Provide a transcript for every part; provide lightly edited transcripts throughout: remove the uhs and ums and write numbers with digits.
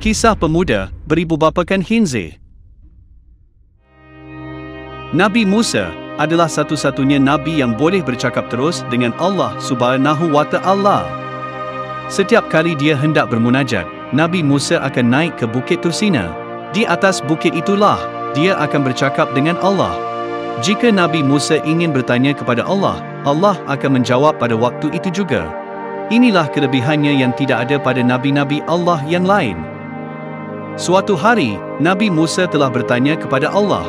Kisah pemuda beribu bapakan khinzir. Nabi Musa adalah satu-satunya nabi yang boleh bercakap terus dengan Allah Subhanahu wa Ta'ala. Setiap kali dia hendak bermunajat, Nabi Musa akan naik ke Bukit Tursina. Di atas bukit itulah dia akan bercakap dengan Allah. Jika Nabi Musa ingin bertanya kepada Allah, Allah akan menjawab pada waktu itu juga. Inilah kelebihannya yang tidak ada pada nabi-nabi Allah yang lain. Suatu hari, Nabi Musa telah bertanya kepada Allah,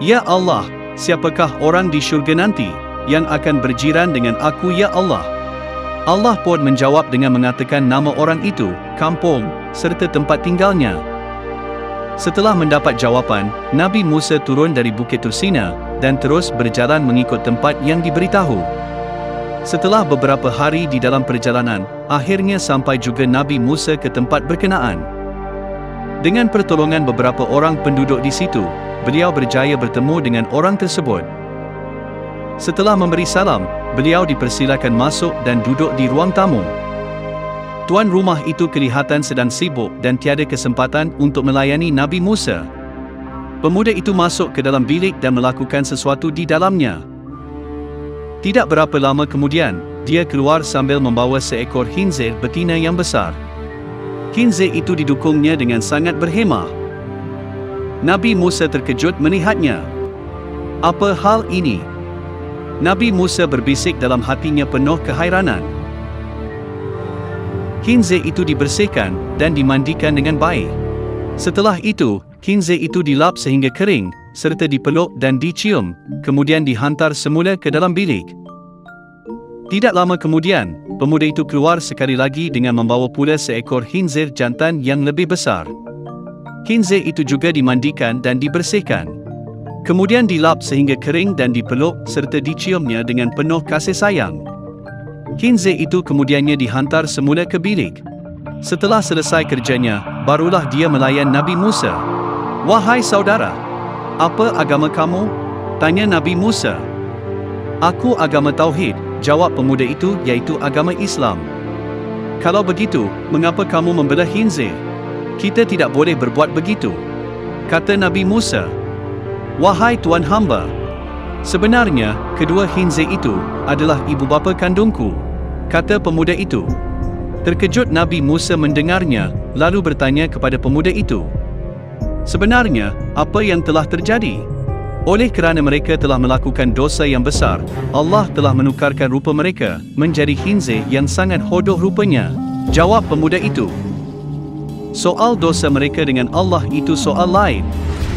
"Ya Allah, siapakah orang di syurga nanti yang akan berjiran dengan aku ya Allah?" Allah pun menjawab dengan mengatakan nama orang itu, kampung, serta tempat tinggalnya. Setelah mendapat jawapan, Nabi Musa turun dari Bukit Tursina dan terus berjalan mengikut tempat yang diberitahu. Setelah beberapa hari di dalam perjalanan, akhirnya sampai juga Nabi Musa ke tempat berkenaan. Dengan pertolongan beberapa orang penduduk di situ, beliau berjaya bertemu dengan orang tersebut. Setelah memberi salam, beliau dipersilakan masuk dan duduk di ruang tamu. Tuan rumah itu kelihatan sedang sibuk dan tiada kesempatan untuk melayani Nabi Musa. Pemuda itu masuk ke dalam bilik dan melakukan sesuatu di dalamnya. Tidak berapa lama kemudian, dia keluar sambil membawa seekor khinzir betina yang besar. Khinzir itu didukungnya dengan sangat berhemah. Nabi Musa terkejut melihatnya. "Apa hal ini?" Nabi Musa berbisik dalam hatinya penuh kehairanan. Khinzir itu dibersihkan dan dimandikan dengan baik. Setelah itu, khinzir itu dilap sehingga kering, serta dipeluk dan dicium, kemudian dihantar semula ke dalam bilik. Tidak lama kemudian, pemuda itu keluar sekali lagi dengan membawa pula seekor khinzir jantan yang lebih besar. Khinzir itu juga dimandikan dan dibersihkan. Kemudian dilap sehingga kering dan dipeluk serta diciumnya dengan penuh kasih sayang. Khinzir itu kemudiannya dihantar semula ke bilik. Setelah selesai kerjanya, barulah dia melayan Nabi Musa. "Wahai saudara, apa agama kamu?" tanya Nabi Musa. "Aku agama Tauhid," jawab pemuda itu, "iaitu agama Islam." "Kalau begitu, mengapa kamu membelah khinzir?" "Kita tidak boleh berbuat begitu," kata Nabi Musa. "Wahai Tuan hamba, sebenarnya kedua khinzir itu adalah ibu bapa kandungku," kata pemuda itu. Terkejut Nabi Musa mendengarnya, lalu bertanya kepada pemuda itu, "Sebenarnya, apa yang telah terjadi?" "Oleh kerana mereka telah melakukan dosa yang besar, Allah telah menukarkan rupa mereka menjadi khinzir yang sangat hodoh rupanya," jawab pemuda itu. "Soal dosa mereka dengan Allah itu soal lain.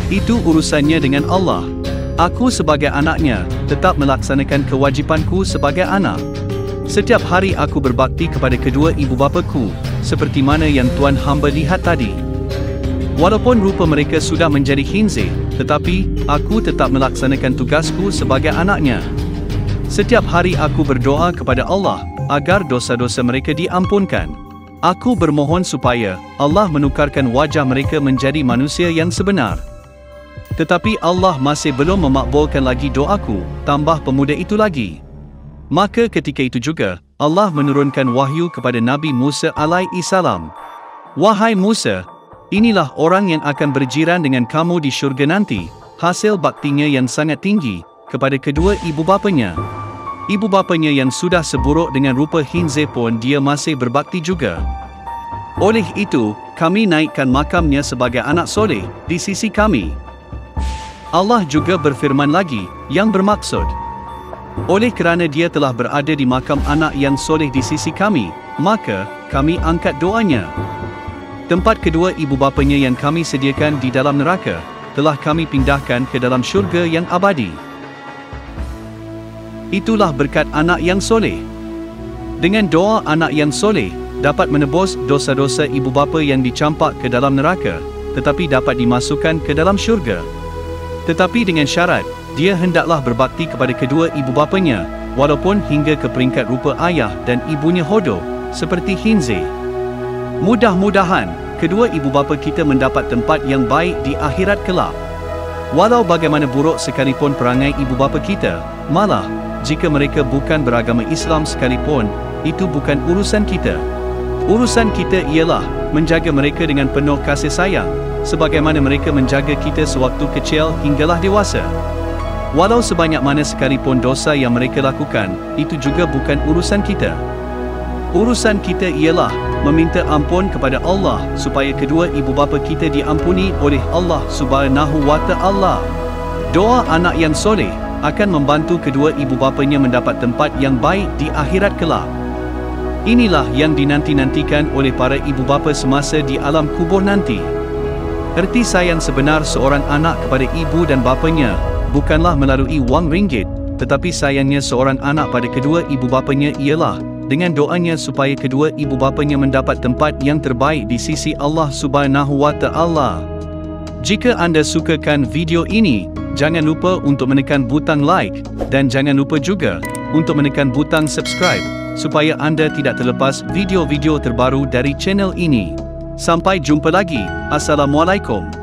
Itu urusannya dengan Allah. Aku sebagai anaknya tetap melaksanakan kewajipanku sebagai anak. Setiap hari aku berbakti kepada kedua ibu bapaku, seperti mana yang Tuan hamba lihat tadi. Walaupun rupa mereka sudah menjadi khinzir, tetapi aku tetap melaksanakan tugasku sebagai anaknya. Setiap hari aku berdoa kepada Allah agar dosa-dosa mereka diampunkan. Aku bermohon supaya Allah menukarkan wajah mereka menjadi manusia yang sebenar. Tetapi Allah masih belum memakbulkan lagi doaku," tambah pemuda itu lagi. Maka ketika itu juga, Allah menurunkan wahyu kepada Nabi Musa alaihissalam. "Wahai Musa, inilah orang yang akan berjiran dengan kamu di syurga nanti, hasil baktinya yang sangat tinggi kepada kedua ibu bapanya. Ibu bapanya yang sudah seburuk dengan rupa khinzir pun dia masih berbakti juga. Oleh itu, kami naikkan makamnya sebagai anak soleh di sisi kami." Allah juga berfirman lagi, yang bermaksud, "Oleh kerana dia telah berada di makam anak yang soleh di sisi kami, maka kami angkat doanya. Tempat kedua ibu bapanya yang kami sediakan di dalam neraka, telah kami pindahkan ke dalam syurga yang abadi." Itulah berkat anak yang soleh. Dengan doa anak yang soleh, dapat menebus dosa-dosa ibu bapa yang dicampak ke dalam neraka, tetapi dapat dimasukkan ke dalam syurga. Tetapi dengan syarat, dia hendaklah berbakti kepada kedua ibu bapanya, walaupun hingga ke peringkat rupa ayah dan ibunya hodoh, seperti khinzir. Mudah-mudahan, kedua ibu bapa kita mendapat tempat yang baik di akhirat kelak. Walau bagaimana buruk sekalipun perangai ibu bapa kita, malah, jika mereka bukan beragama Islam sekalipun, itu bukan urusan kita. Urusan kita ialah menjaga mereka dengan penuh kasih sayang, sebagaimana mereka menjaga kita sewaktu kecil hinggalah dewasa. Walau sebanyak mana sekalipun dosa yang mereka lakukan, itu juga bukan urusan kita. Urusan kita ialah meminta ampun kepada Allah supaya kedua ibu bapa kita diampuni oleh Allah Subhanahu wa Ta'ala. Doa anak yang soleh akan membantu kedua ibu bapanya mendapat tempat yang baik di akhirat kelak. Inilah yang dinanti-nantikan oleh para ibu bapa semasa di alam kubur nanti. Erti sayang sebenar seorang anak kepada ibu dan bapanya bukanlah melalui wang ringgit, tetapi sayangnya seorang anak pada kedua ibu bapanya ialah dengan doanya supaya kedua ibu bapanya mendapat tempat yang terbaik di sisi Allah Subhanahu wa Ta'ala. Jika anda sukakan video ini, jangan lupa untuk menekan butang like dan jangan lupa juga untuk menekan butang subscribe supaya anda tidak terlepas video-video terbaru dari channel ini. Sampai jumpa lagi. Assalamualaikum.